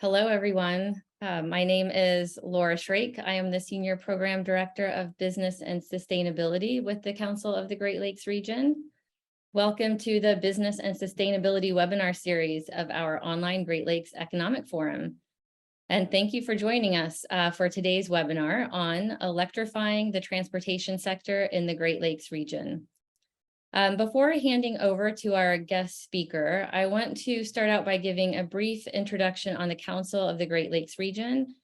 Hello, everyone. My name is Laura Shrake. I am the Senior Program Director of Business and Sustainability with the Council of the Great Lakes Region. Welcome to the Business and Sustainability webinar series of our online Great Lakes Economic Forum. And thank you for joining us for today's webinar on electrifying the transportation sector in the Great Lakes region. Before handing over to our guest speaker, I want to start out by giving a brief introduction on the Council of the Great Lakes region,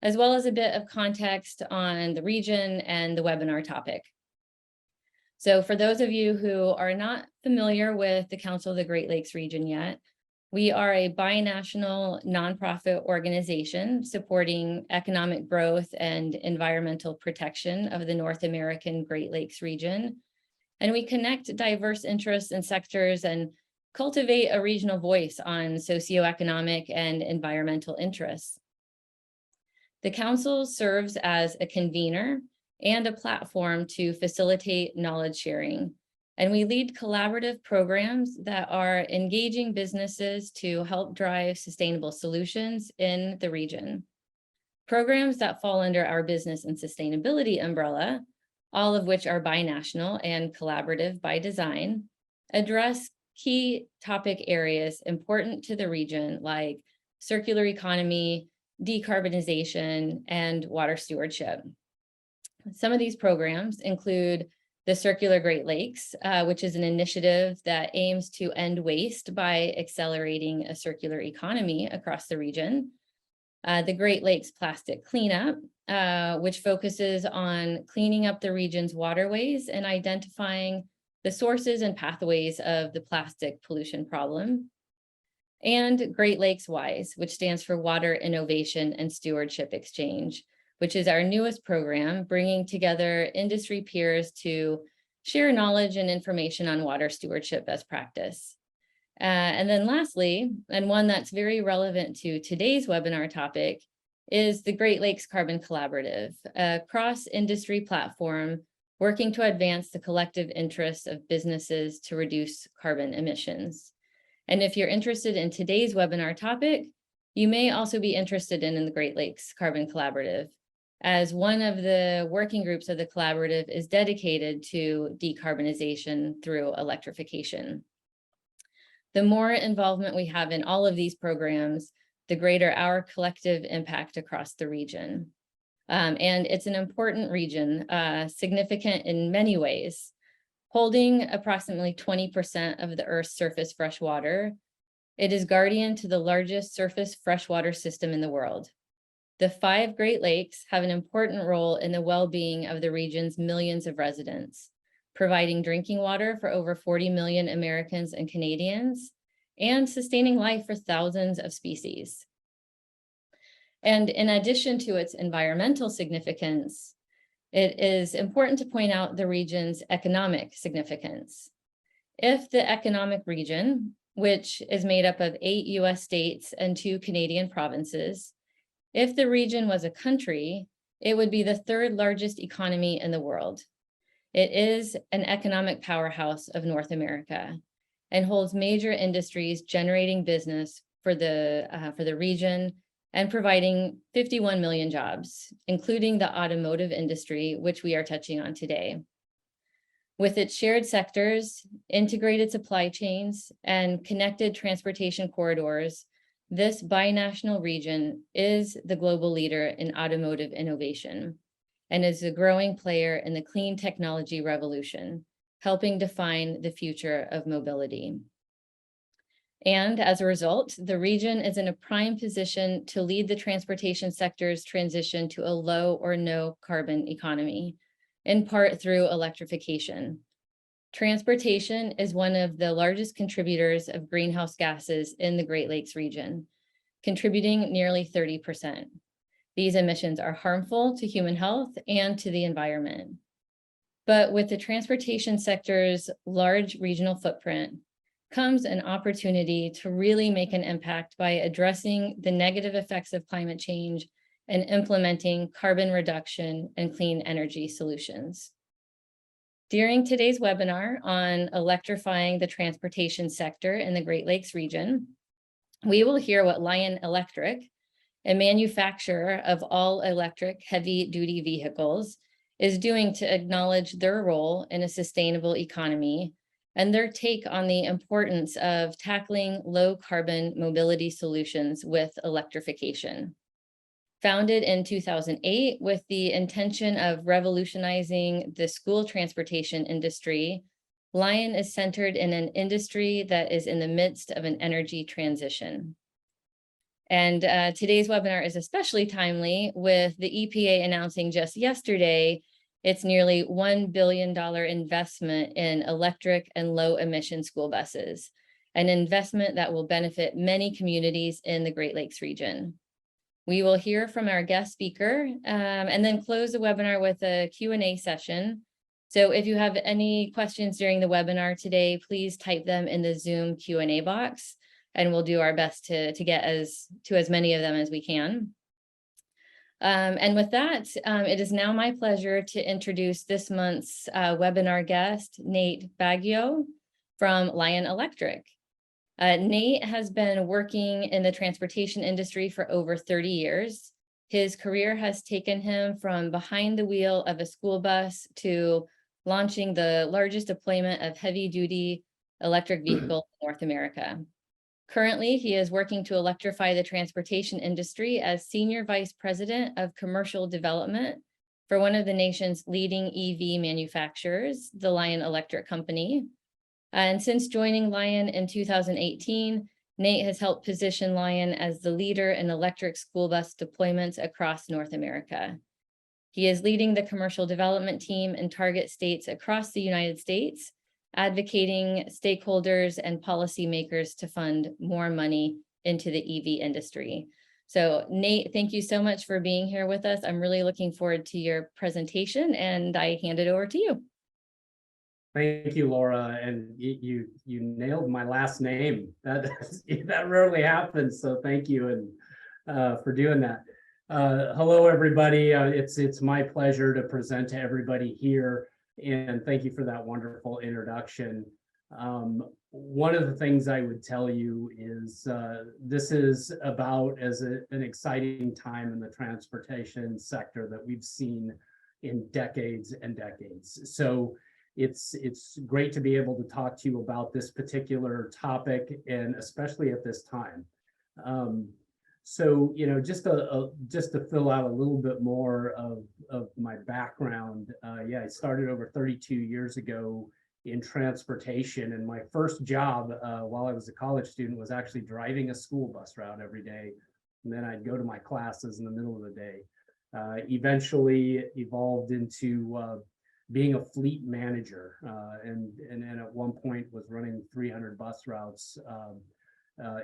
as well as a bit of context on the region and the webinar topic. So for those of you who are not familiar with the Council of the Great Lakes region yet, we are a binational nonprofit organization supporting economic growth and environmental protection of the North American Great Lakes region. And we connect diverse interests and sectors and cultivate a regional voice on socioeconomic and environmental interests. The Council serves as a convener and a platform to facilitate knowledge sharing. And we lead collaborative programs that are engaging businesses to help drive sustainable solutions in the region. Programs that fall under our business and sustainability umbrella, all of which are binational and collaborative by design, address key topic areas important to the region like circular economy, decarbonization, and water stewardship. Some of these programs include the Circular Great Lakes, which is an initiative that aims to end waste by accelerating a circular economy across the region. The Great Lakes Plastic Cleanup, which focuses on cleaning up the region's waterways and identifying the sources and pathways of the plastic pollution problem. And Great Lakes WISE, which stands for Water Innovation and Stewardship Exchange, which is our newest program, bringing together industry peers to share knowledge and information on water stewardship best practice. And then lastly, and one that's very relevant to today's webinar topic, is the Great Lakes Carbon Collaborative, a cross-industry platform working to advance the collective interests of businesses to reduce carbon emissions. And if you're interested in today's webinar topic, you may also be interested in the Great Lakes Carbon Collaborative, as one of the working groups of the collaborative is dedicated to decarbonization through electrification. The more involvement we have in all of these programs, the greater our collective impact across the region. And it's an important region, significant in many ways, holding approximately 20% of the Earth's surface freshwater. It is guardian to the largest surface freshwater system in the world. The 5 Great Lakes have an important role in the well-being of the region's millions of residents, providing drinking water for over 40 million Americans and Canadians, and sustaining life for thousands of species. And in addition to its environmental significance, it is important to point out the region's economic significance. If the economic region, which is made up of 8 US states and 2 Canadian provinces, if the region was a country, it would be the 3rd largest economy in the world. It is an economic powerhouse of North America and holds major industries generating business for the region and providing 51 million jobs, including the automotive industry, which we are touching on today. With its shared sectors, integrated supply chains, and connected transportation corridors, this binational region is the global leader in automotive innovation and is a growing player in the clean technology revolution, helping define the future of mobility. And as a result, the region is in a prime position to lead the transportation sector's transition to a low or no carbon economy, in part through electrification. Transportation is one of the largest contributors of greenhouse gases in the Great Lakes region, contributing nearly 30%. These emissions are harmful to human health and to the environment. But with the transportation sector's large regional footprint comes an opportunity to really make an impact by addressing the negative effects of climate change and implementing carbon reduction and clean energy solutions. During today's webinar on electrifying the transportation sector in the Great Lakes region, we will hear what Lion Electric, a manufacturer of all electric heavy-duty vehicles, is doing to acknowledge their role in a sustainable economy and their take on the importance of tackling low-carbon mobility solutions with electrification. Founded in 2008 with the intention of revolutionizing the school transportation industry, Lion is centered in an industry that is in the midst of an energy transition. And today's webinar is especially timely with the EPA announcing just yesterday its nearly $1 billion investment in electric and low-emission school buses, an investment that will benefit many communities in the Great Lakes region. We will hear from our guest speaker and then close the webinar with a Q&A session. So if you have any questions during the webinar today, please type them in the Zoom Q&A box, and we'll do our best to get as many of them as we can. And with that, it is now my pleasure to introduce this month's webinar guest, Nate Baguio from Lion Electric. Nate has been working in the transportation industry for over 30 years. His career has taken him from behind the wheel of a school bus to launching the largest deployment of heavy-duty electric vehicles in North America. Currently, he is working to electrify the transportation industry as Senior Vice President of Commercial Development for one of the nation's leading EV manufacturers, the Lion Electric Company. And since joining Lion in 2018, Nate has helped position Lion as the leader in electric school bus deployments across North America. He is leading the commercial development team in target states across the United States, advocating stakeholders and policymakers to fund more money into the EV industry. So Nate, thank you so much for being here with us. I'm really looking forward to your presentation, and I hand it over to you. Thank you, Laura, and you nailed my last name. That rarely happens, so thank you and for doing that. Hello, everybody. It's my pleasure to present to everybody here, and thank you for that wonderful introduction. One of the things I would tell you is this is about an exciting time in the transportation sector that we've seen in decades and decades. So it's great to be able to talk to you about this particular topic, and especially at this time. So, just to fill out a little bit more of my background, yeah, I started over 32 years ago in transportation, and my first job while I was a college student was actually driving a school bus route every day, and then I'd go to my classes in the middle of the day. Eventually evolved into being a fleet manager, and at one point was running 300 bus routes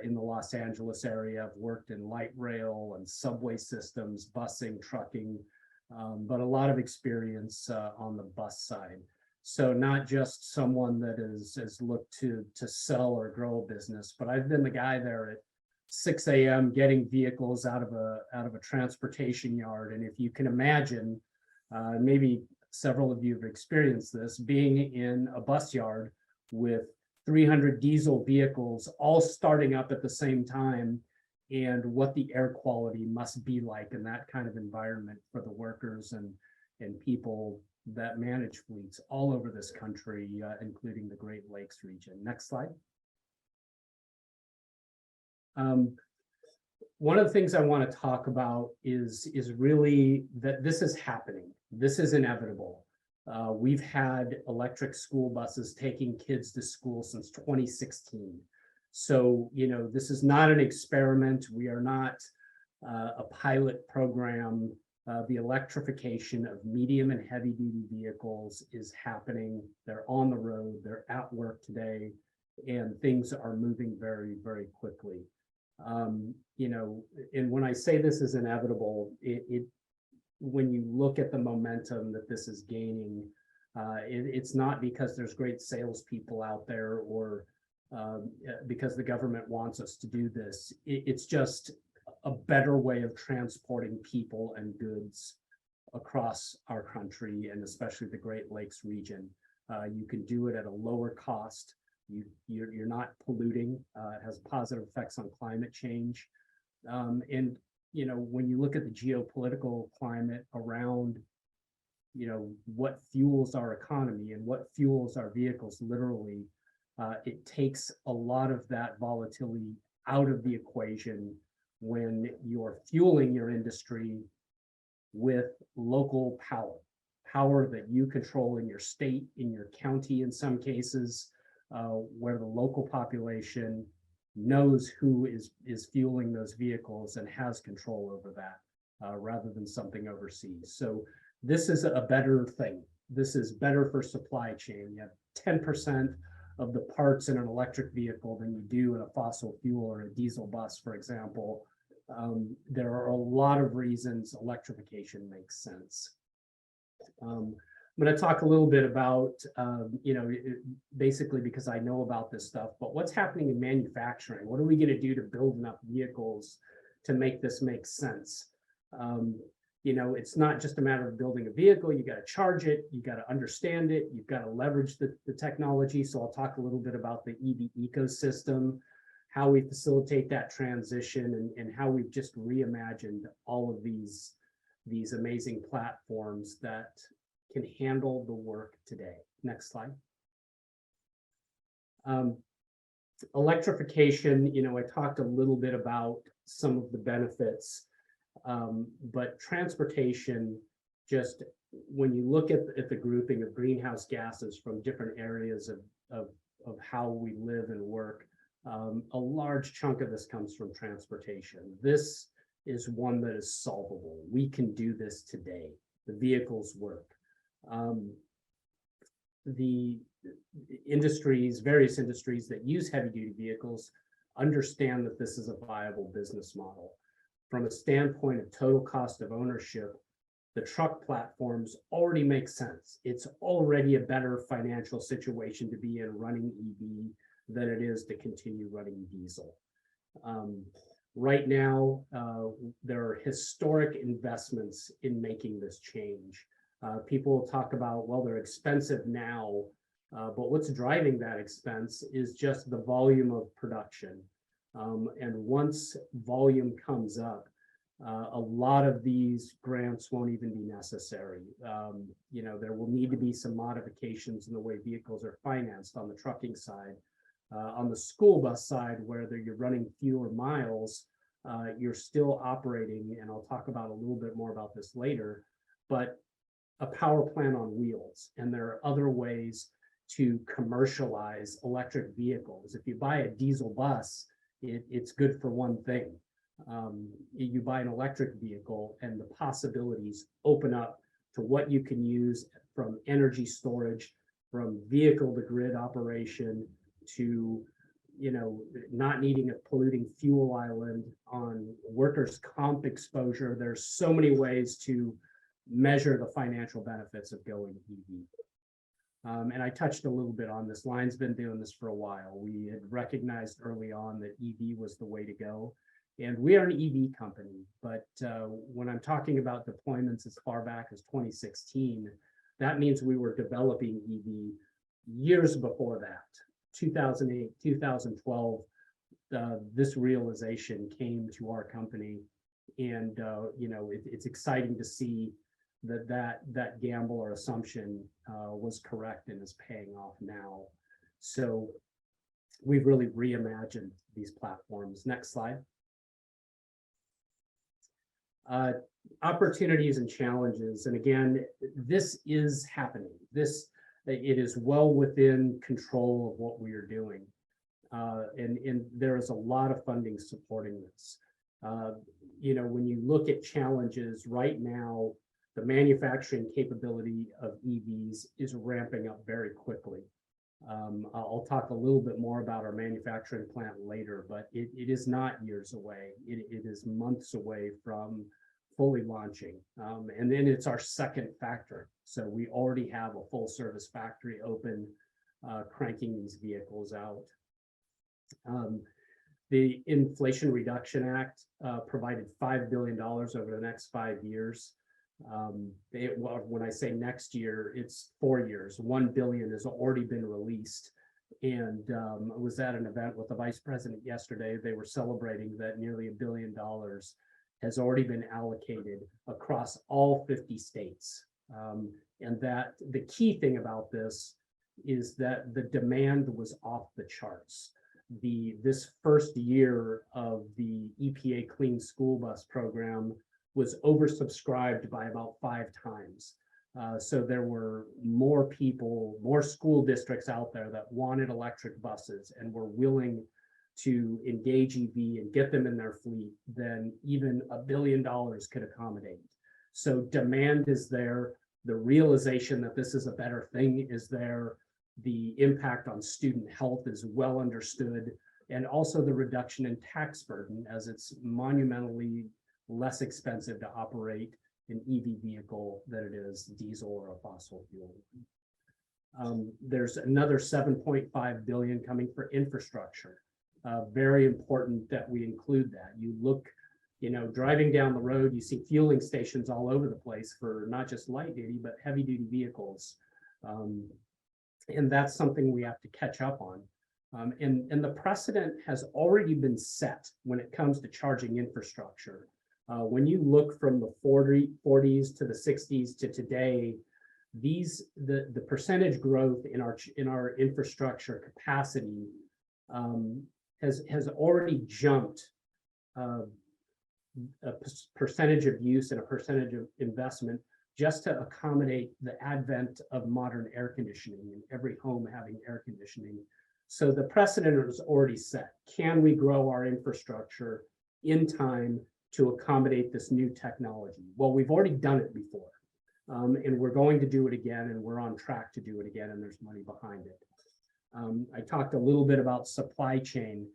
in the Los Angeles area. I've worked in light rail and subway systems, busing, trucking, but a lot of experience on the bus side. So not just someone that has looked to sell or grow a business, but I've been the guy there at 6 a.m. getting vehicles out of a transportation yard. And if you can imagine, maybe several of you have experienced this, being in a bus yard with 300 diesel vehicles all starting up at the same time, and what the air quality must be like in that kind of environment for the workers and people that manage fleets all over this country, including the Great Lakes region. Next slide. One of the things I want to talk about is really that this is happening. This is inevitable. We've had electric school buses taking kids to school since 2016. So, this is not an experiment. We are not a pilot program. The electrification of medium and heavy duty vehicles is happening. They're on the road, they're at work today, and things are moving very, very quickly. And when I say this is inevitable, when you look at the momentum that this is gaining, it's not because there's great salespeople out there or because the government wants us to do this. It's just a better way of transporting people and goods across our country, and especially the Great Lakes region. You can do it at a lower cost. You're not polluting. It has positive effects on climate change. And when you look at the geopolitical climate around, what fuels our economy and what fuels our vehicles, literally, it takes a lot of that volatility out of the equation when you're fueling your industry with local power that you control in your state, in your county, in some cases, where the local population knows who is fueling those vehicles and has control over that, rather than something overseas. So this is a better thing. This is better for supply chain. You have 10% of the parts in an electric vehicle than you do in a fossil fuel or a diesel bus, for example. There are a lot of reasons electrification makes sense. I'm going to talk a little bit about, basically because I know about this stuff, but what's happening in manufacturing? What are we going to do to build enough vehicles to make this make sense? It's not just a matter of building a vehicle. You got to charge it. You got to understand it. You've got to leverage the technology. So I'll talk a little bit about the EV ecosystem, how we facilitate that transition, and how we've just reimagined all of these amazing platforms that can handle the work today. Next slide. Electrification, I talked a little bit about some of the benefits, but transportation, just when you look at the grouping of greenhouse gases from different areas of how we live and work, a large chunk of this comes from transportation. This is one that is solvable. We can do this today. The vehicles work. The various industries that use heavy-duty vehicles understand that this is a viable business model. From a standpoint of total cost of ownership, the truck platforms already make sense. It's already a better financial situation to be in running EV than it is to continue running diesel. Right now, there are historic investments in making this change. People will talk about, well, they're expensive now, but what's driving that expense is just the volume of production. And once volume comes up, a lot of these grants won't even be necessary. There will need to be some modifications in the way vehicles are financed on the trucking side. On the school bus side, where you're running fewer miles, you're still operating, and I'll talk about a little bit more about this later, but a power plant on wheels. And there are other ways to commercialize electric vehicles. If you buy a diesel bus, it's good for one thing. You buy an electric vehicle and the possibilities open up to what you can use, from energy storage, from vehicle to grid operation, to not needing a polluting fuel island, on workers' comp exposure. There's so many ways to measure the financial benefits of going EV. And I touched a little bit on this. Line's been doing this for a while. We had recognized early on that EV was the way to go. And we are an EV company, but when I'm talking about deployments as far back as 2016, that means we were developing EV years before that. 2008, 2012, this realization came to our company, and it's exciting to see that gamble or assumption was correct and is paying off now. So we've really reimagined these platforms. Next slide. Opportunities and challenges, and again, this is happening. It is well within control of what we are doing, and there is a lot of funding supporting this. When you look at challenges right now, the manufacturing capability of EVs is ramping up very quickly. I'll talk a little bit more about our manufacturing plant later, but it is not years away. It is months away from fully launching. And then it's our second factory. So we already have a full service factory open, cranking these vehicles out. The Inflation Reduction Act provided $5 billion over the next 5 years. When I say next year, it's 4 years. $1 billion has already been released. And I was at an event with the vice president yesterday. They were celebrating that nearly $1 billion has already been allocated across all 50 states. And that the key thing about this is that the demand was off the charts. This first year of the EPA Clean School Bus program was oversubscribed by about 5 times. So there were more people, more school districts out there that wanted electric buses and were willing to engage EV and get them in their fleet than even $1 billion could accommodate. So demand is there. The realization that this is a better thing is there. The impact on student health is well understood. And also the reduction in tax burden, as it's monumentally less expensive to operate an EV vehicle than it is diesel or a fossil fuel. There's another 7.5 billion coming for infrastructure. Very important that we include that. You look, driving down the road, you see fueling stations all over the place for not just light duty, but heavy duty vehicles. And that's something we have to catch up on. And the precedent has already been set when it comes to charging infrastructure. When you look from the 40s to the 60s to today, the percentage growth in our infrastructure capacity has already jumped a percentage of use and a percentage of investment just to accommodate the advent of modern air conditioning and every home having air conditioning. So the precedent is already set. Can we grow our infrastructure in time to accommodate this new technology? Well, we've already done it before, and we're going to do it again, and we're on track to do it again, and there's money behind it. I talked a little bit about supply chain,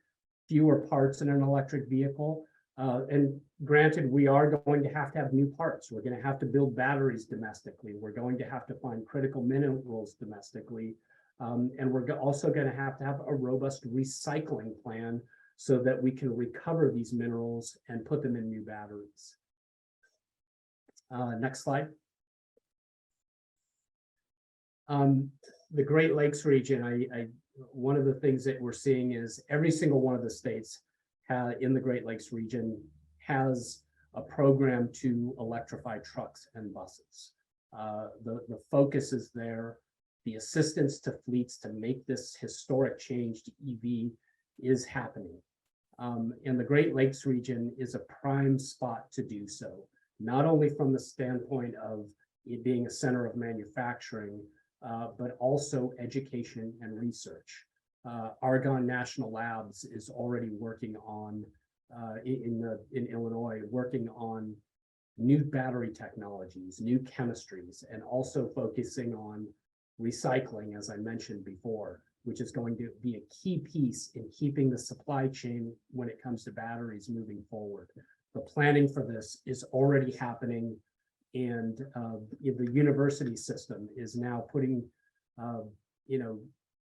fewer parts in an electric vehicle. And granted, we are going to have new parts. We're going to have to build batteries domestically. We're going to have to find critical minerals domestically. And we're also going to have a robust recycling plan so that we can recover these minerals and put them in new batteries. Next slide. The Great Lakes region, one of the things that we're seeing is every single one of the states in the Great Lakes region has a program to electrify trucks and buses. The focus is there. The assistance to fleets to make this historic change to EV is happening. And the Great Lakes region is a prime spot to do so, not only from the standpoint of it being a center of manufacturing, but also education and research. Argonne National Labs is already working on, in Illinois, working on new battery technologies, new chemistries, and also focusing on recycling, as I mentioned before, which is going to be a key piece in keeping the supply chain when it comes to batteries moving forward. The planning for this is already happening, and the university system is now putting,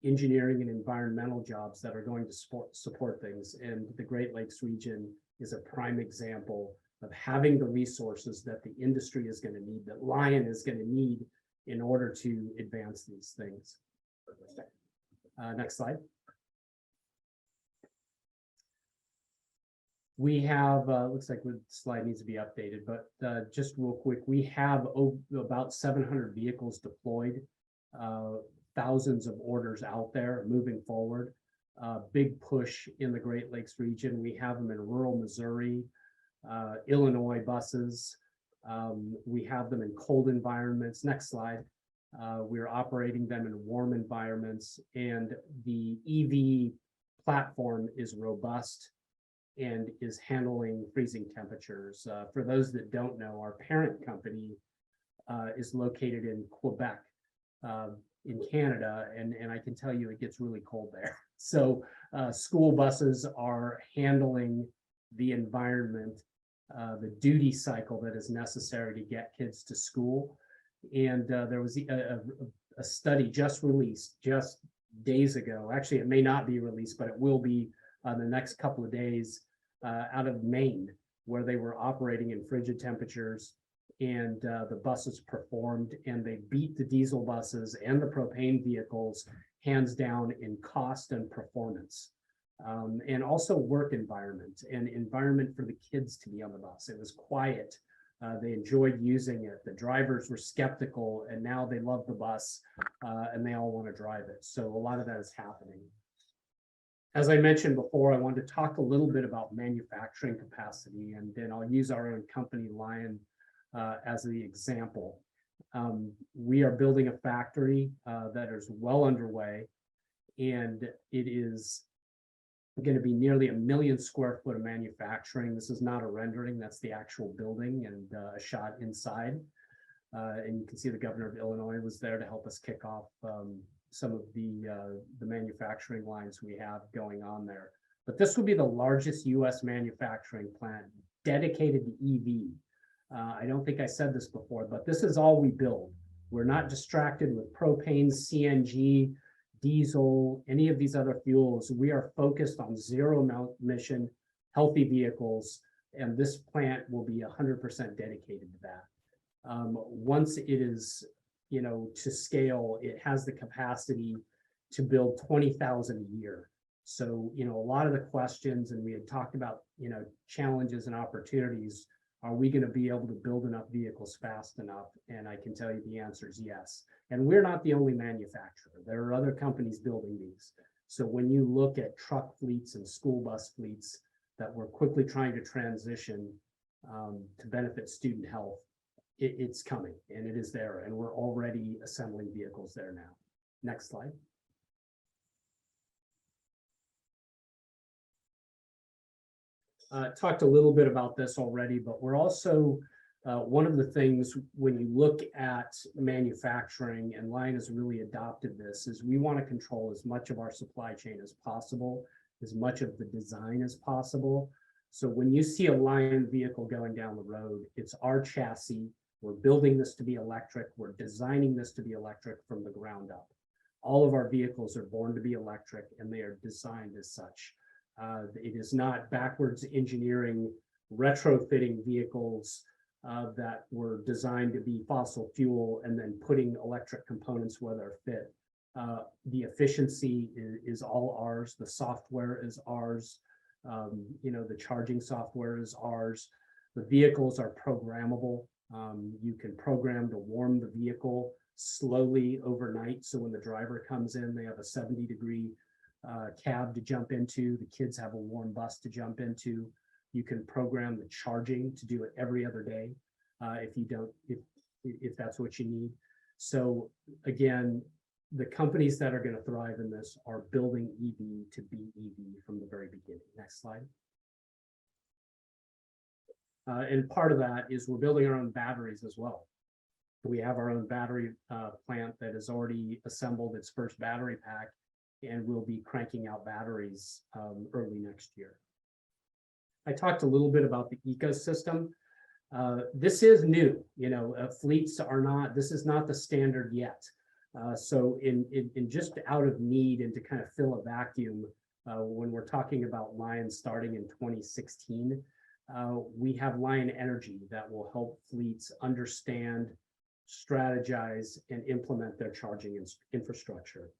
engineering and environmental jobs that are going to support things. And the Great Lakes region is a prime example of having the resources that the industry is going to need, that Lion is going to need in order to advance these things. Next slide. We have, looks like the slide needs to be updated, but just real quick, we have about 700 vehicles deployed, thousands of orders out there moving forward. Big push in the Great Lakes region. We have them in rural Missouri, Illinois buses. We have them in cold environments. Next slide. We're operating them in warm environments, and the EV platform is robust and is handling freezing temperatures. For those that don't know, our parent company is located in Quebec, in Canada, and I can tell you it gets really cold there. So school buses are handling the environment, the duty cycle that is necessary to get kids to school. And there was a study just released just days ago. Actually, it may not be released, but it will be the next couple of days out of Maine, where they were operating in frigid temperatures, and the buses performed, and they beat the diesel buses and the propane vehicles hands down in cost and performance. and also work environment and environment for the kids to be on the bus. It was quiet. They enjoyed using it. The drivers were skeptical, and now they love the bus, and they all want to drive it. So a lot of that is happening. As I mentioned before, I wanted to talk a little bit about manufacturing capacity, and then I'll use our own company, Lion, as the example. We are building a factory that is well underway, and it is going to be nearly 1 million square foot of manufacturing. This is not a rendering, that's the actual building and a shot inside. And you can see the governor of Illinois was there to help us kick off some of the manufacturing lines we have going on there. But this will be the largest US manufacturing plant dedicated to EV. I don't think I said this before, but this is all we build. We're not distracted with propane, CNG, diesel, any of these other fuels. We are focused on zero emission, healthy vehicles, and this plant will be 100% dedicated to that. Once it is, to scale, it has the capacity to build 20,000 a year. So, a lot of the questions, and we had talked about, challenges and opportunities. Are we going to be able to build enough vehicles fast enough? And I can tell you the answer is yes. And we're not the only manufacturer. There are other companies building these. So when you look at truck fleets and school bus fleets that we're quickly trying to transition to benefit student health, it's coming and it is there. And we're already assembling vehicles there now. Next slide. Talked a little bit about this already, but we're also one of the things when you look at manufacturing, and Lion has really adopted this, is we want to control as much of our supply chain as possible, as much of the design as possible. So when you see a Lion vehicle going down the road, it's our chassis. We're building this to be electric. We're designing this to be electric from the ground up. All of our vehicles are born to be electric, and they are designed as such. It is not backwards engineering, retrofitting vehicles that were designed to be fossil fuel and then putting electric components where they're fit. The efficiency is all ours. The software is ours. The charging software is ours. The vehicles are programmable. You can program to warm the vehicle slowly overnight. So when the driver comes in, they have a 70-degree cab to jump into. The kids have a warm bus to jump into. You can program the charging to do it every other day if that's what you need. So again, the companies that are going to thrive in this are building EV to be EV from the very beginning. Next slide. And part of that is we're building our own batteries as well. We have our own battery plant that has already assembled its first battery pack, and we'll be cranking out batteries early next year. I talked a little bit about the ecosystem. This is new, fleets are not, this is not the standard yet. So in just out of need and to kind of fill a vacuum, when we're talking about Lion starting in 2016, we have Lion Energy that will help fleets understand, strategize, and implement their charging infrastructure.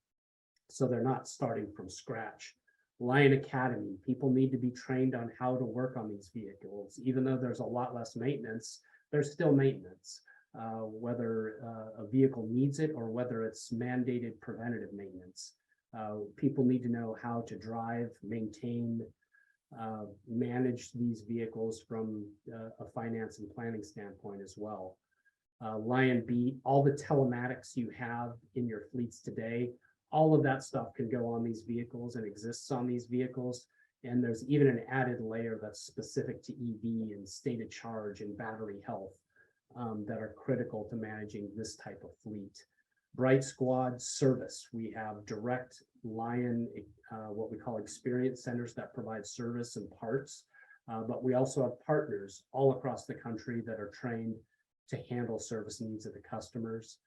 So they're not starting from scratch. Lion Academy, people need to be trained on how to work on these vehicles. Even though there's a lot less maintenance, there's still maintenance, whether a vehicle needs it or whether it's mandated preventative maintenance. People need to know how to drive, maintain, manage these vehicles from a finance and planning standpoint as well. Lion Beat, all the telematics you have in your fleets today, all of that stuff can go on these vehicles and exists on these vehicles. And there's even an added layer that's specific to EV and state of charge and battery health that are critical to managing this type of fleet. Bright Squad service, we have direct Lion, what we call experience centers that provide service and parts. But we also have partners all across the country that are trained to handle service needs of the customers.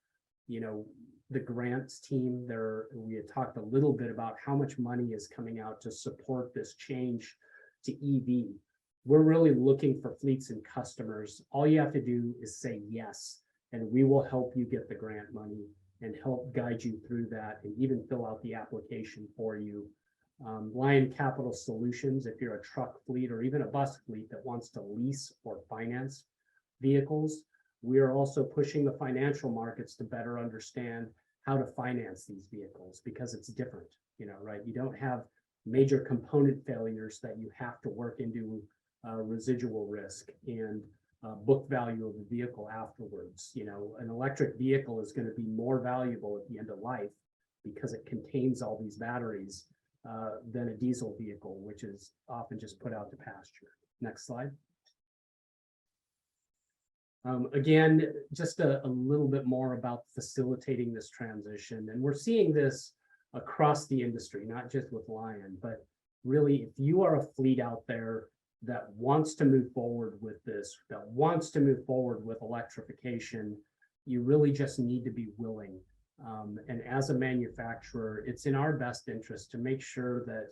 The grants team there, we had talked a little bit about how much money is coming out to support this change to EV. We're really looking for fleets and customers. All you have to do is say yes, and we will help you get the grant money and help guide you through that and even fill out the application for you Lion Capital Solutions, if you're a truck fleet or even a bus fleet that wants to lease or finance vehicles, we are also pushing the financial markets to better understand how to finance these vehicles because it's different, right? You don't have major component failures that you have to work into residual risk and book value of the vehicle afterwards. An electric vehicle is going to be more valuable at the end of life because it contains all these batteries than a diesel vehicle, which is often just put out to pasture. Next slide. Again, just a little bit more about facilitating this transition. And we're seeing this across the industry, not just with Lion, but really, if you are a fleet out there that wants to move forward with this, that wants to move forward with electrification, you really just need to be willing. And as a manufacturer, it's in our best interest to make sure that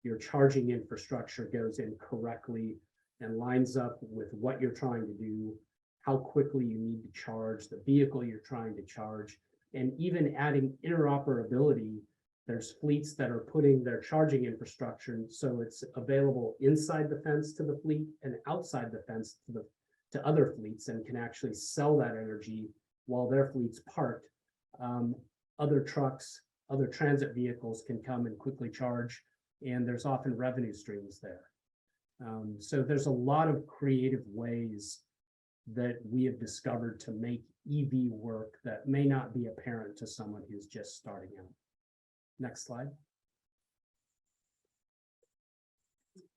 your charging infrastructure goes in correctly and lines up with what you're trying to do, how quickly you need to charge, the vehicle you're trying to charge, and even adding interoperability. There's fleets that are putting their charging infrastructure so it's available inside the fence to the fleet and outside the fence to other fleets and can actually sell that energy while their fleet's parked. Other trucks, other transit vehicles can come and quickly charge, and there's often revenue streams there. So there's a lot of creative ways that we have discovered to make EV work that may not be apparent to someone who's just starting out. Next slide.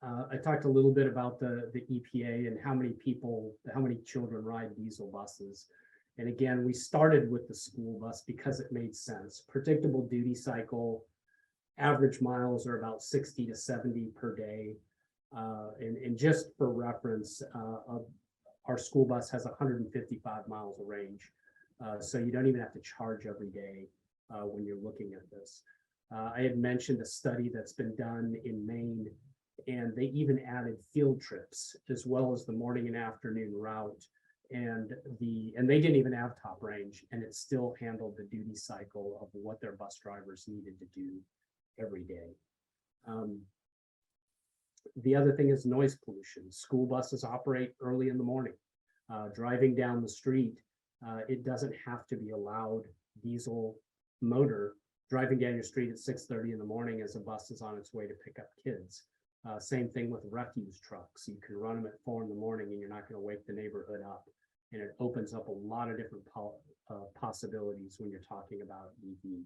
I talked a little bit about the EPA and how many children ride diesel buses. And again, we started with the school bus because it made sense. Predictable duty cycle, average miles are about 60 to 70 per day. And just for reference, our school bus has 155 miles of range. So you don't even have to charge every day when you're looking at this. I had mentioned a study that's been done in Maine, and they even added field trips as well as the morning and afternoon route. And they didn't even have top range, and it still handled the duty cycle of what their bus drivers needed to do every day. The other thing is noise pollution. School buses operate early in the morning. Driving down the street, it doesn't have to be a loud diesel motor driving down your street at 6:30 in the morning as a bus is on its way to pick up kids. Same thing with refuse trucks. You can run them at 4 in the morning and you're not going to wake the neighborhood up. And it opens up a lot of different possibilities when you're talking about EV.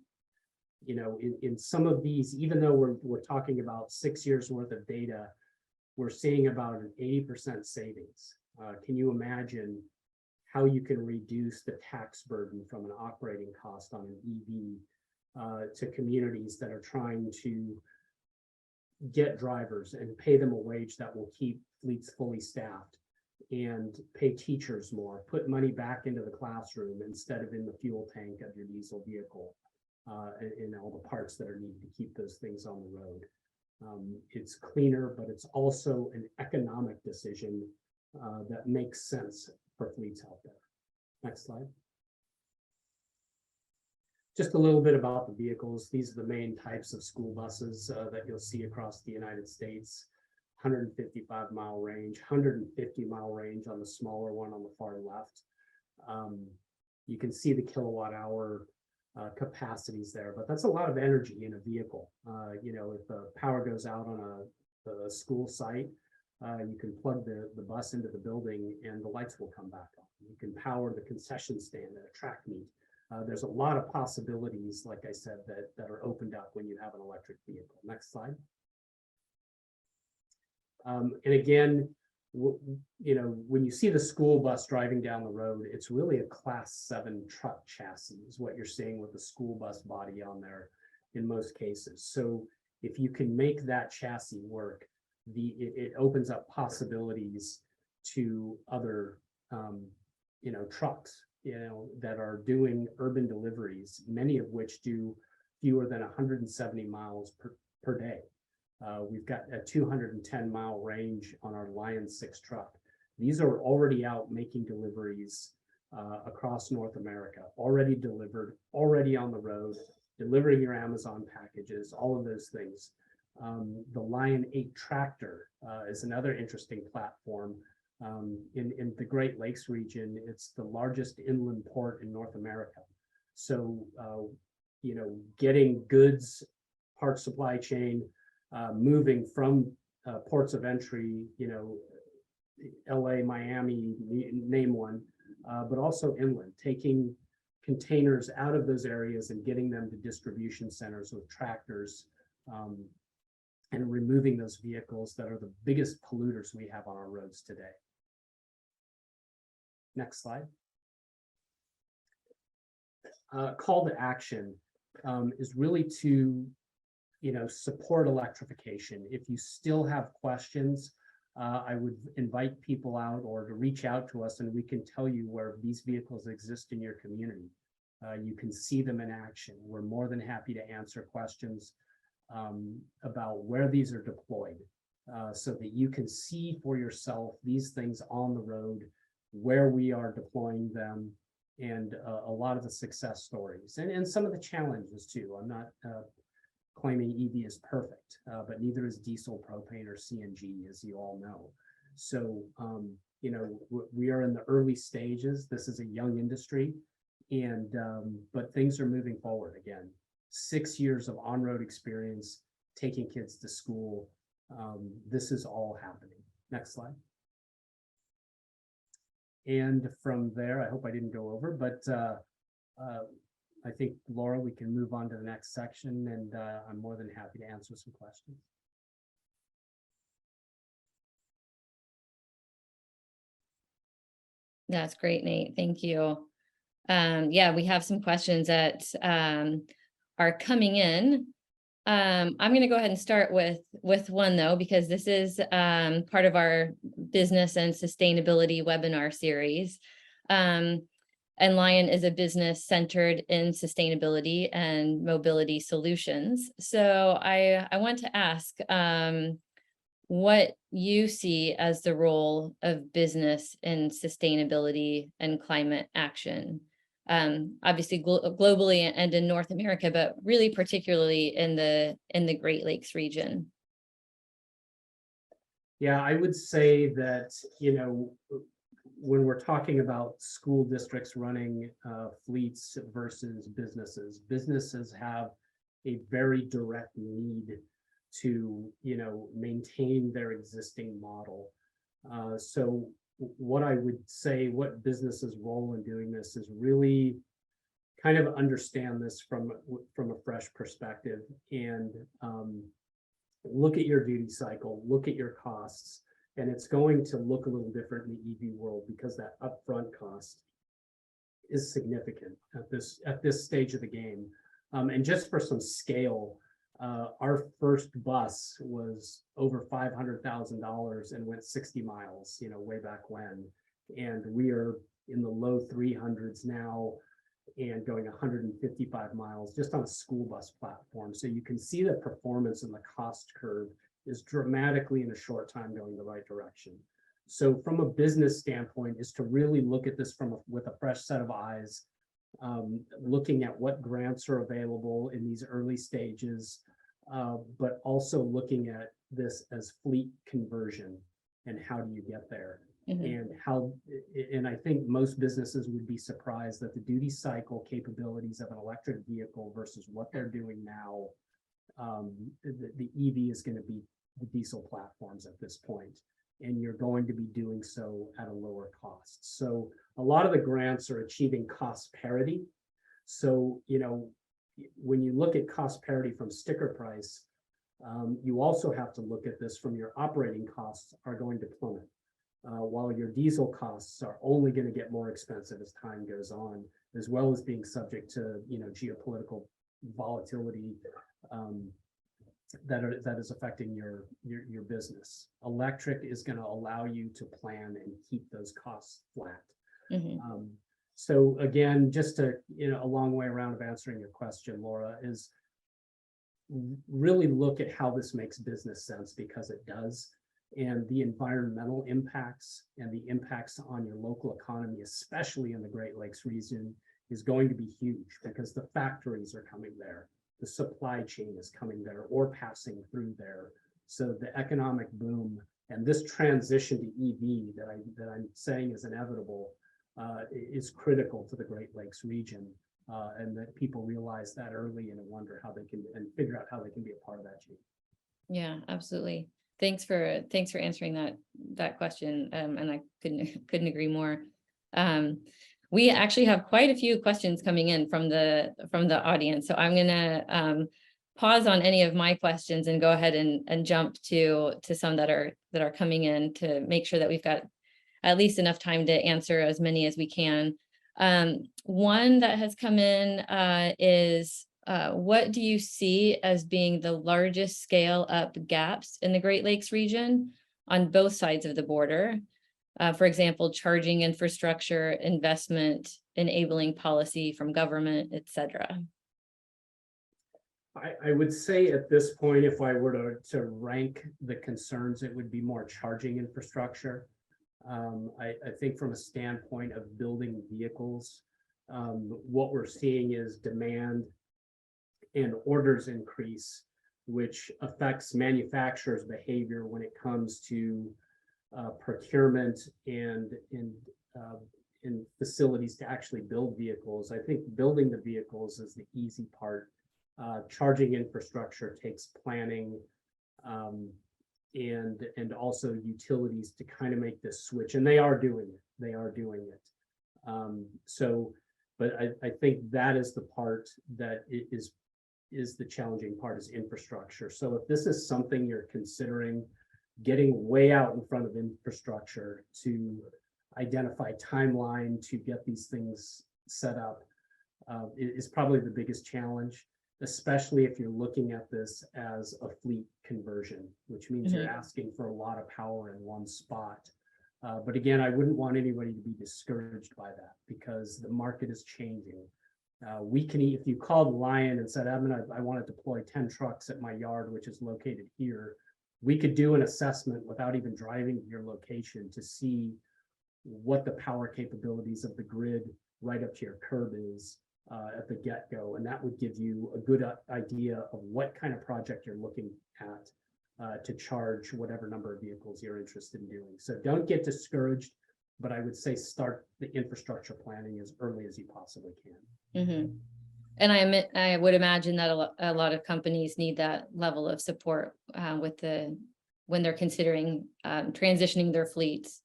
In some of these, even though we're talking about 6 years worth of data, we're seeing about an 80% savings. Can you imagine how you can reduce the tax burden from an operating cost on an EV to communities that are trying to get drivers and pay them a wage that will keep fleets fully staffed and pay teachers more, put money back into the classroom instead of in the fuel tank of your diesel vehicle and all the parts that are needed to keep those things on the road. It's cleaner, but it's also an economic decision that makes sense for fleets out there. Next slide. Just a little bit about the vehicles. These are the main types of school buses that you'll see across the United States. 155-mile range, 150-mile range on the smaller one on the far left. You can see the kilowatt hour capacities there, but that's a lot of energy in a vehicle. If the power goes out on a school site, you can plug the bus into the building and the lights will come back on. You can power the concession stand at a track meet. There's a lot of possibilities, like I said, that are opened up when you have an electric vehicle. Next slide. And again, when you see the school bus driving down the road, it's really a Class 7 truck chassis is what you're seeing with the school bus body on there in most cases. So if you can make that chassis work, it opens up possibilities to other trucks that are doing urban deliveries, many of which do fewer than 170 miles per day. We've got a 210-mile range on our Lion 6 truck. These are already out making deliveries across North America, already delivered, already on the road, delivering your Amazon packages, all of those things. The Lion 8 tractor is another interesting platform. In the Great Lakes region, it's the largest inland port in North America. So, getting goods, part supply chain, moving from ports of entry, LA, Miami, name one, but also inland, taking containers out of those areas and getting them to distribution centers with tractors, and removing those vehicles that are the biggest polluters we have on our roads today. Next slide. Call to action is really to, support electrification. If you still have questions, I would invite people out or to reach out to us, and we can tell you where these vehicles exist in your community. You can see them in action. We're more than happy to answer questions about where these are deployed, so that you can see for yourself these things on the road, where we are deploying them, and a lot of the success stories and some of the challenges too. I'm not claiming EV is perfect, but neither is diesel, propane, or CNG, as you all know. So, we are in the early stages. This is a young industry, and but things are moving forward again. 6 years of on-road experience, taking kids to school. This is all happening. Next slide. And from there, I hope I didn't go over, but I think, Laura, we can move on to the next section, and I'm more than happy to answer some questions. That's great, Nate. Thank you. Yeah, we have some questions that are coming in. I'm going to go ahead and start with one, though, because this is part of our business and sustainability webinar series. And Lion is a business centered in sustainability and mobility solutions. So I want to ask what you see as the role of business in sustainability and climate action. Obviously globally and in North America, but really particularly in the Great Lakes region. Yeah, I would say that, when we're talking about school districts running fleets versus businesses have a very direct need to, maintain their existing model. So what I would say, what businesses' role in doing this is really kind of understand this from a fresh perspective, and look at your duty cycle, look at your costs, and it's going to look a little different in the EV world because that upfront cost is significant at this stage of the game. And just for some scale, our first bus was over $500,000 and went 60 miles, way back when. And we are in the low 300s now and going 155 miles just on a school bus platform. So you can see the performance and the cost curve is dramatically in a short time going the right direction. So from a business standpoint is to really look at this with a fresh set of eyes, looking at what grants are available in these early stages, but also looking at this as fleet conversion and how do you get there. Mm-hmm. And I think most businesses would be surprised that the duty cycle capabilities of an electric vehicle versus what they're doing now, the EV is going to be the diesel platforms at this point, and you're going to be doing so at a lower cost. So a lot of the grants are achieving cost parity. So, when you look at cost parity from sticker price, you also have to look at this from your operating costs are going to plummet, while your diesel costs are only going to get more expensive as time goes on, as well as being subject to geopolitical volatility that is affecting your business. Electric is going to allow you to plan and keep those costs flat. Mm-hmm. So again, just a long way around of answering your question, Laura, is really look at how this makes business sense, because it does. And the environmental impacts and the impacts on your local economy, especially in the Great Lakes region, is going to be huge because the factories are coming there. the supply chain is coming there or passing through there. So the economic boom and this transition to EV that I'm saying is inevitable is critical to the Great Lakes region, and that people realize that early and wonder how they can and figure out how they can be a part of that change. Yeah, absolutely. Thanks for answering that question. And I couldn't agree more. We actually have quite a few questions coming in from the audience. So I'm gonna pause on any of my questions and go ahead and jump to some that are coming in to make sure that we've got at least enough time to answer as many as we can. One that has come in is what do you see as being the largest scale up gaps in the Great Lakes region on both sides of the border? For example, charging infrastructure, investment, enabling policy from government, et cetera. I would say at this point, if I were to rank the concerns, it would be more charging infrastructure. I think from a standpoint of building vehicles, what we're seeing is demand and orders increase, which affects manufacturers' behavior when it comes to procurement and in facilities to actually build vehicles. I think building the vehicles is the easy part. Charging infrastructure takes planning and also utilities to kind of make this switch, and they are doing it. They are doing it. But I think that is the part that is the challenging part, is infrastructure. So if this is something you're considering, getting way out in front of infrastructure to identify timeline to get these things set up is probably the biggest challenge, especially if you're looking at this as a fleet conversion, which means you're asking for a lot of power in one spot. But again, I wouldn't want anybody to be discouraged by that, because the market is changing. We can, if you called Lion and said, I want to deploy 10 trucks at my yard, which is located here, we could do an assessment without even driving to your location to see what the power capabilities of the grid right up to your curb is at the get-go. And that would give you a good idea of what kind of project you're looking at to charge whatever number of vehicles you're interested in doing. So don't get discouraged, but I would say start the infrastructure planning as early as you possibly can. Mm-hmm. And I would imagine that a lot of companies need that level of support when they're considering transitioning their fleets.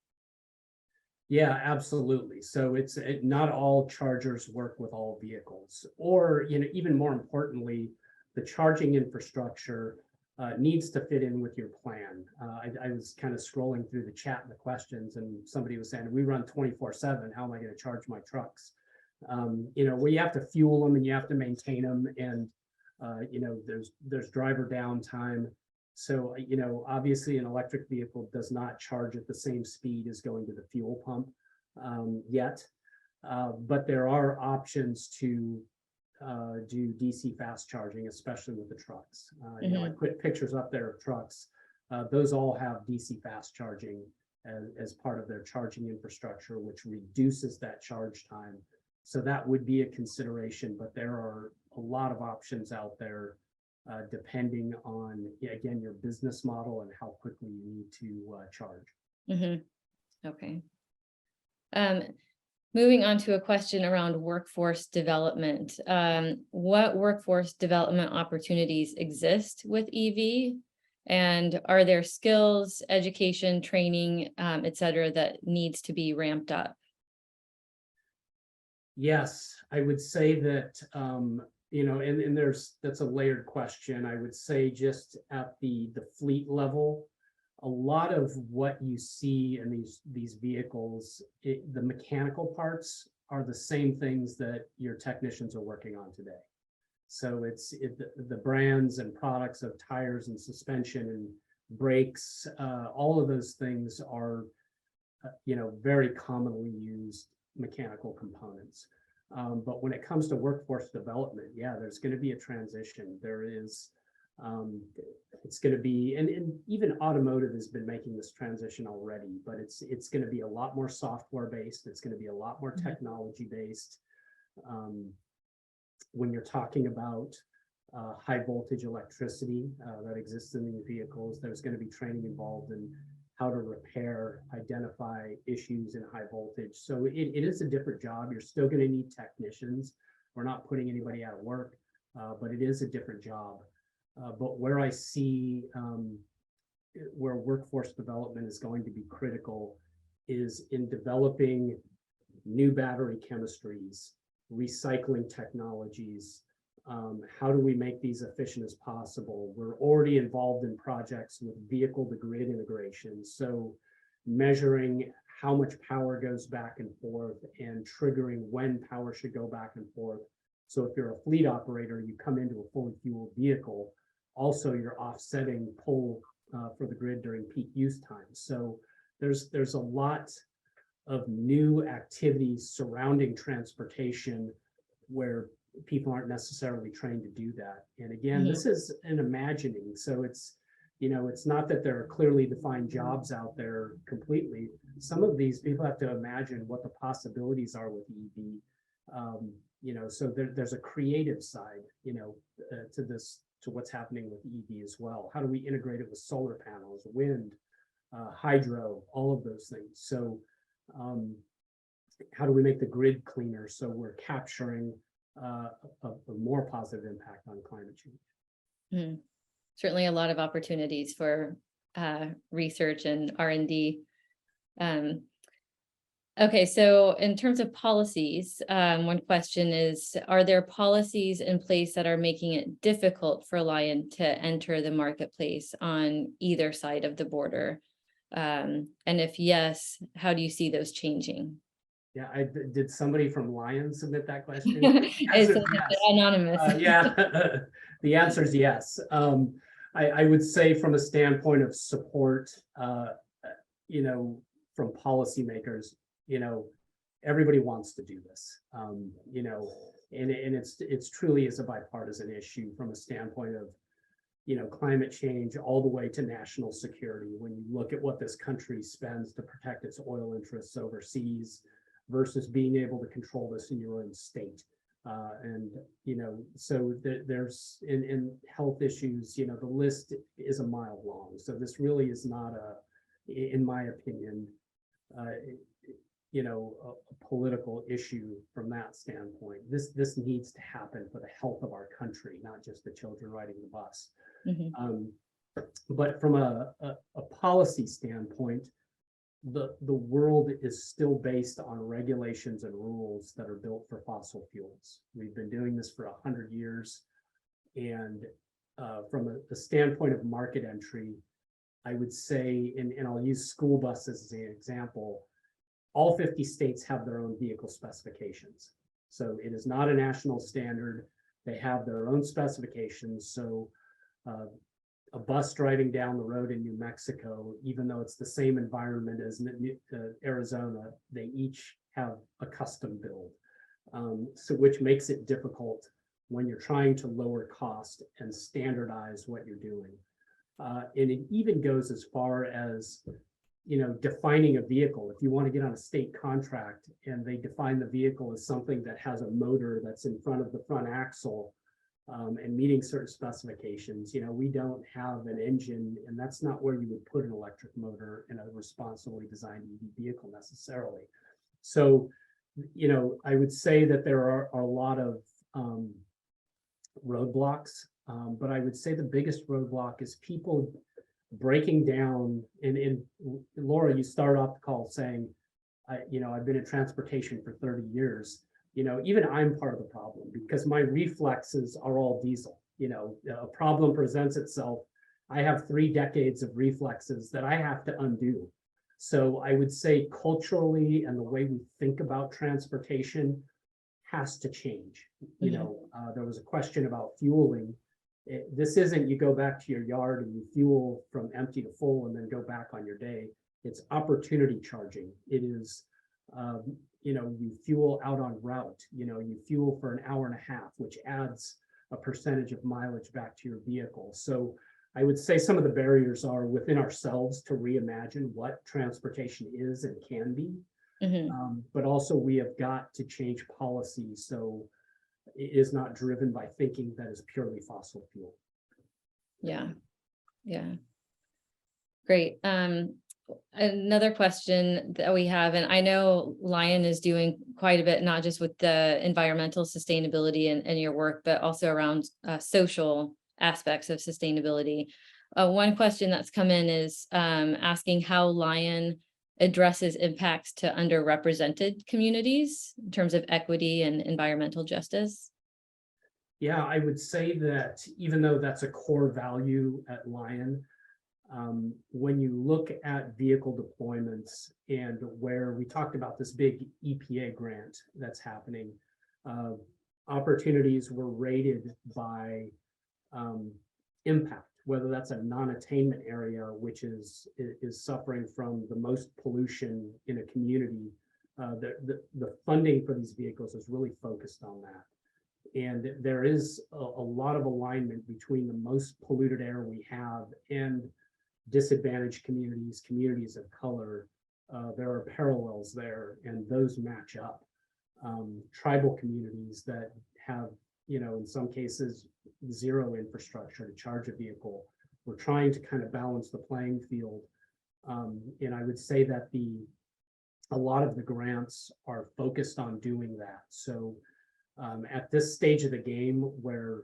Yeah, absolutely. So not all chargers work with all vehicles, or even more importantly, the charging infrastructure needs to fit in with your plan. I was kind of scrolling through the chat and the questions, and somebody was saying, we run 24/7. How am I going to charge my trucks? Where you have to fuel them and you have to maintain them, and there's driver downtime. So obviously an electric vehicle does not charge at the same speed as going to the fuel pump yet, but there are options to do DC fast charging, especially with the trucks. I put pictures up there of trucks. Those all have DC fast charging as part of their charging infrastructure, which reduces that charge time. So that would be a consideration, but there are a lot of options out there depending on, again, your business model and how quickly you need to charge. Okay. Moving on to a question around workforce development. What workforce development opportunities exist with EV? And are there skills, education, training, et cetera, that needs to be ramped up? Yes, I would say that, and that's a layered question. I would say just at the fleet level, a lot of what you see in these vehicles, the mechanical parts are the same things that your technicians are working on today. So the brands and products of tires and suspension and brakes, all of those things are, very commonly used mechanical components. But when it comes to workforce development, yeah, there's going to be a transition. There is, it's going to be, and even automotive has been making this transition already, but it's going to be a lot more software based. It's going to be a lot more technology based. When you're talking about high voltage electricity that exists in these vehicles. There's going to be training involved in how to repair, identify issues in high voltage. So it is a different job. You're still going to need technicians. We're not putting anybody out of work, but it is a different job. But where I see where workforce development is going to be critical is in developing new battery chemistries, recycling technologies. How do we make these efficient as possible? We're already involved in projects with vehicle to grid integration. So measuring how much power goes back and forth and triggering when power should go back and forth. So if you're a fleet operator, you come into a fully fueled vehicle, also you're offsetting pull for the grid during peak use time. So there's a lot of new activities surrounding transportation where people aren't necessarily trained to do that. And again, this is an imagining. So it's, you know, it's not that there are clearly defined jobs out there completely. Some of these people have to imagine what the possibilities are with EV. You know, so there's a creative side, you know, to this, to what's happening with EV as well. How do we integrate it with solar panels, wind, hydro, all of those things? So how do we make the grid cleaner so we're capturing a more positive impact on climate change? Certainly a lot of opportunities for research and R&D. Okay, so in terms of policies, one question is, are there policies in place that are making it difficult for Lion to enter the marketplace on either side of the border? And if yes, how do you see those changing? Yeah, did somebody from Lion submit that question? It's Yes. anonymous. Yeah, the answer is yes. I would say from a standpoint of support, you know, from policymakers, you know, everybody wants to do this, you know, and it's truly is a bipartisan issue from a standpoint of, you know, climate change all the way to national security. When you look at what this country spends to protect its oil interests overseas versus being able to control this in your own state. And, you know, so there's in health issues, you know, the list is a mile long. So this really is not in my opinion, you know, a political issue from that standpoint. This needs to happen for the health of our country, not just the children riding the bus. But from a policy standpoint, the world is still based on regulations and rules that are built for fossil fuels. We've been doing this for 100 years. And from a standpoint of market entry, I would say, and I'll use school buses as an example, all 50 states have their own vehicle specifications. So it is not a national standard. They have their own specifications. So a bus driving down the road in New Mexico, even though it's the same environment as Arizona, they each have a custom build. So which makes it difficult when you're trying to lower cost and standardize what you're doing. And it even goes as far as, you know, defining a vehicle. If you want to get on a state contract and they define the vehicle as something that has a motor that's in front of the front axle, and meeting certain specifications, you know, we don't have an engine, and that's not where you would put an electric motor in a responsibly designed EV vehicle necessarily. So, you know, I would say that there are a lot of roadblocks, but I would say the biggest roadblock is people breaking down. And Laura, you start off the call saying, you know, I've been in transportation for 30 years. You know, even I'm part of the problem because my reflexes are all diesel. You know, a problem presents itself. I have 3 decades of reflexes that I have to undo. So I would say culturally and the way we think about transportation has to change. You know, there was a question about fueling. This isn't you go back to your yard and you fuel from empty to full and then go back on your day. It's opportunity charging. It is, you know, you fuel out on route, you know, you fuel for an hour and a half, which adds a percentage of mileage back to your vehicle. So I would say some of the barriers are within ourselves to reimagine what transportation is and can be. But also we have got to change policy. So, is not driven by thinking that is purely fossil fuel. Yeah. Great. Another question that we have, and I know Lion is doing quite a bit, not just with the environmental sustainability and your work, but also around social aspects of sustainability. One question that's come in is asking how Lion addresses impacts to underrepresented communities in terms of equity and environmental justice. Yeah, I would say that even though that's a core value at Lion, when you look at vehicle deployments and where we talked about this big EPA grant that's happening, opportunities were rated by impact, whether that's a non-attainment area, which is suffering from the most pollution in a community. The funding for these vehicles is really focused on that. And there is a lot of alignment between the most polluted air we have and disadvantaged communities, communities of color. There are parallels there, and those match up. Tribal communities that have, in some cases, zero infrastructure to charge a vehicle. We're trying to kind of balance the playing field. And I would say that a lot of the grants are focused on doing that. So at this stage of the game where,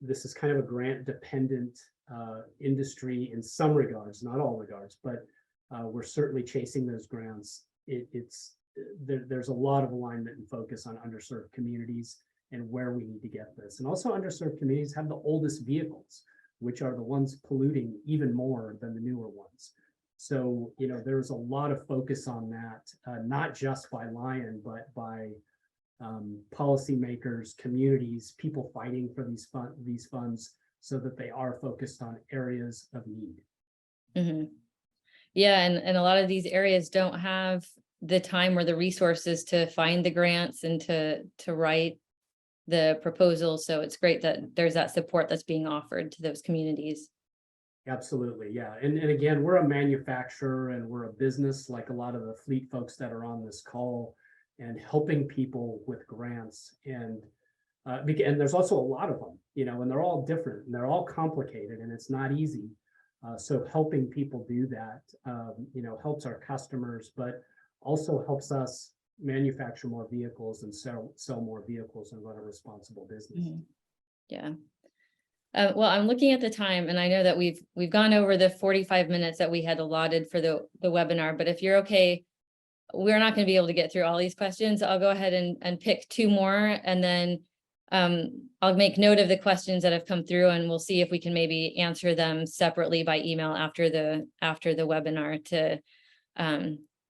this is kind of a grant dependent industry in some regards, not all regards, but we're certainly chasing those grants. There's a lot of alignment and focus on underserved communities and where we need to get this. And also underserved communities have the oldest vehicles, which are the ones polluting even more than the newer ones. So, there's a lot of focus on that, not just by Lion, but by policymakers, communities, people fighting for these funds so that they are focused on areas of need. Mm-hmm. Yeah, and a lot of these areas don't have the time or the resources to find the grants and to write the proposals. So it's great that there's that support that's being offered to those communities. Absolutely, yeah. And again, we're a manufacturer and we're a business like a lot of the fleet folks that are on this call, and helping people with grants. And there's also a lot of them, and they're all different and they're all complicated and it's not easy. So helping people do that, helps our customers, but also helps us manufacture more vehicles and sell more vehicles and run a responsible business. Mm-hmm. Yeah. Well, I'm looking at the time, and I know that we've gone over the 45 minutes that we had allotted for the webinar, but if you're okay, we're not going to be able to get through all these questions. I'll go ahead and pick two more, and then I'll make note of the questions that have come through, and we'll see if we can maybe answer them separately by email after the webinar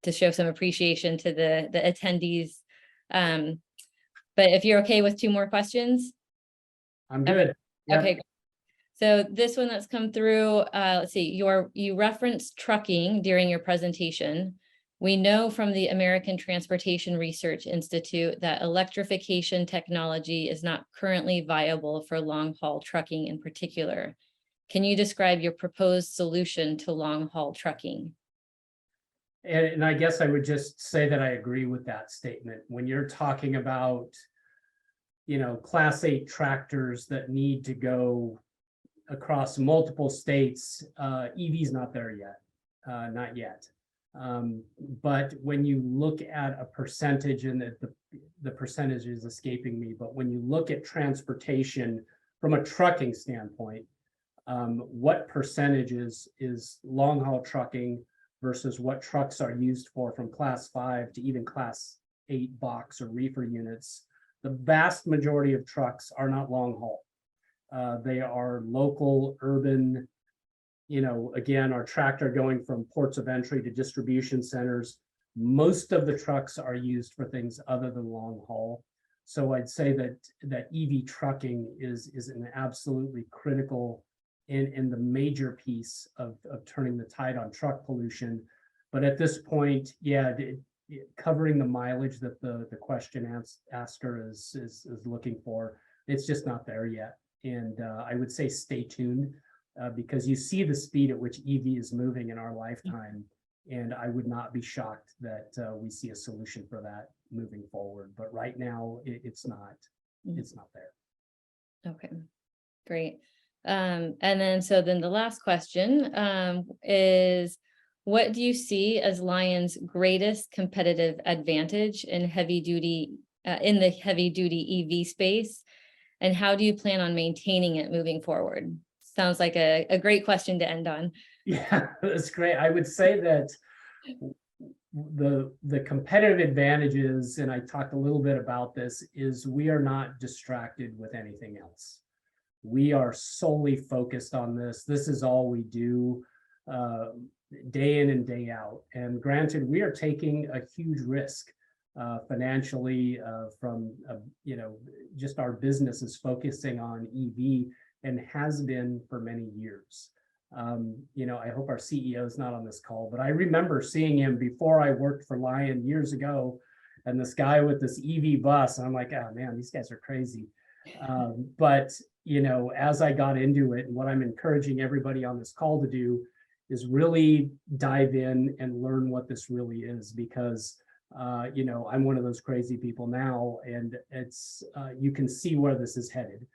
to show some appreciation to the attendees. But if you're okay with two more questions. I'm good. Yeah. Okay. So this one that's come through, let's see, you referenced trucking during your presentation. We know from the American Transportation Research Institute that electrification technology is not currently viable for long-haul trucking in particular. Can you describe your proposed solution to long-haul trucking? And I guess I would just say that I agree with that statement. When you're talking about, Class 8 tractors that need to go across multiple states, EV's not there yet, not yet. But when you look at a percentage, and the percentage is escaping me, but when you look at transportation from a trucking standpoint, what percentage is long haul trucking versus what trucks are used for from Class 5 to even Class 8 box or reefer units? The vast majority of trucks are not long haul. They are local, urban. Again, our tractor going from ports of entry to distribution centers, most of the trucks are used for things other than long haul. So I'd say that EV trucking is an absolutely critical and the major piece of turning the tide on truck pollution. But at this point, yeah, covering the mileage that the question asker is looking for, it's just not there yet. And I would say stay tuned. Because you see the speed at which EV is moving in our lifetime, And I would not be shocked that we see a solution for that moving forward. But right now, it's not there. Okay, great. And then the last question is, what do you see as Lion's greatest competitive advantage in the heavy duty EV space? And how do you plan on maintaining it moving forward? Sounds like a great question to end on. Yeah, that's great. I would say that the competitive advantages, and I talked a little bit about this, is we are not distracted with anything else. We are solely focused on this. This is all we do day in and day out. And granted, we are taking a huge risk financially from, just our business is focusing on EV and has been for many years. I hope our CEO is not on this call, but I remember seeing him before I worked for Lion years ago, and this guy with this EV bus, and I'm like, oh man, these guys are crazy. But as I got into it, and what I'm encouraging everybody on this call to do is really dive in and learn what this really is, because I'm one of those crazy people now, and it's you can see where this is headed.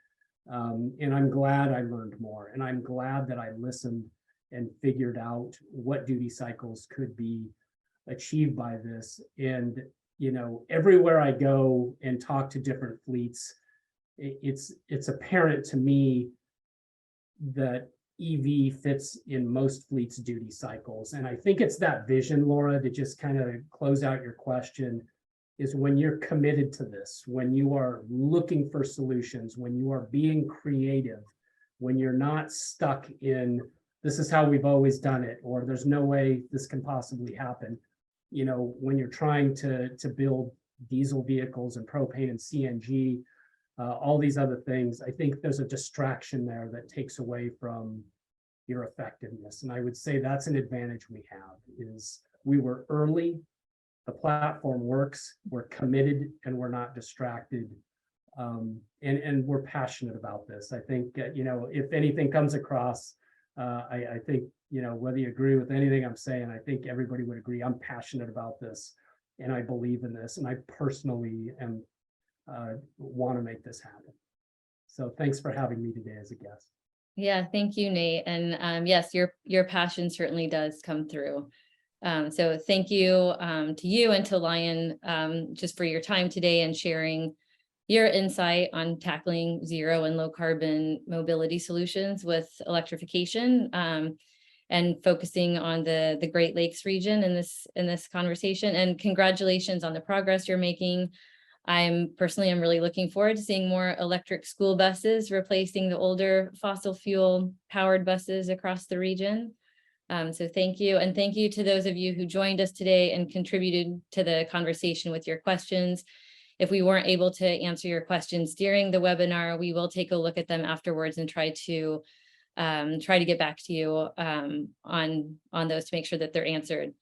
And I'm glad I learned more, and I'm glad that I listened and figured out what duty cycles could be achieved by this. And everywhere I go and talk to different fleets, it's apparent to me that EV fits in most fleets' duty cycles. And I think it's that vision, Laura, to just kind of close out your question, is when you're committed to this, when you are looking for solutions, when you are being creative, when you're not stuck in, this is how we've always done it, or there's no way this can possibly happen. When you're trying to build diesel vehicles and propane and CNG, all these other things, I think there's a distraction there that takes away from your effectiveness. And I would say that's an advantage we have, is we were early, the platform works, we're committed, and we're not distracted. And we're passionate about this. I think, if anything comes across, I think, whether you agree with anything I'm saying, I think everybody would agree I'm passionate about this, and I believe in this, and I personally am want to make this happen. So thanks for having me today as a guest. Yeah, thank you, Nate. And yes, your passion certainly does come through. So thank you to you and to Lion just for your time today and sharing your insight on tackling zero and low carbon mobility solutions with electrification and focusing on the Great Lakes region in this conversation. And congratulations on the progress you're making. I'm really looking forward to seeing more electric school buses replacing the older fossil fuel powered buses across the region. So thank you. And thank you to those of you who joined us today and contributed to the conversation with your questions. If we weren't able to answer your questions during the webinar, we will take a look at them afterwards and try to get back to you on those to make sure that they're answered.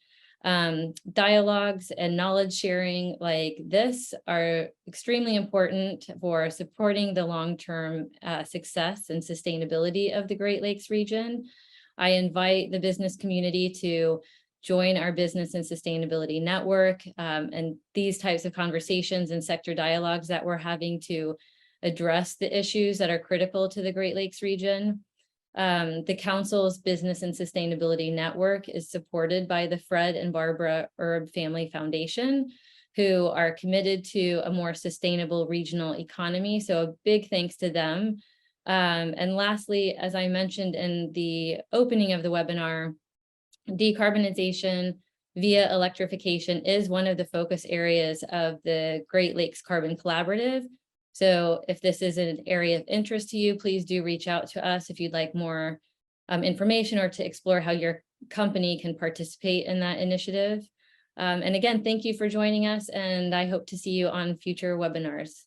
Dialogues and knowledge sharing like this are extremely important for supporting the long-term success and sustainability of the Great Lakes region. I invite the business community to join our business and sustainability network and these types of conversations and sector dialogues that we're having to address the issues that are critical to the Great Lakes region. The Council's Business and Sustainability Network is supported by the Fred and Barbara Erb Family Foundation, who are committed to a more sustainable regional economy. So a big thanks to them. And lastly, as I mentioned in the opening of the webinar, decarbonization via electrification is one of the focus areas of the Great Lakes Carbon Collaborative. So if this is an area of interest to you, please do reach out to us if you'd like more information or to explore how your company can participate in that initiative. And again, thank you for joining us, and I hope to see you on future webinars.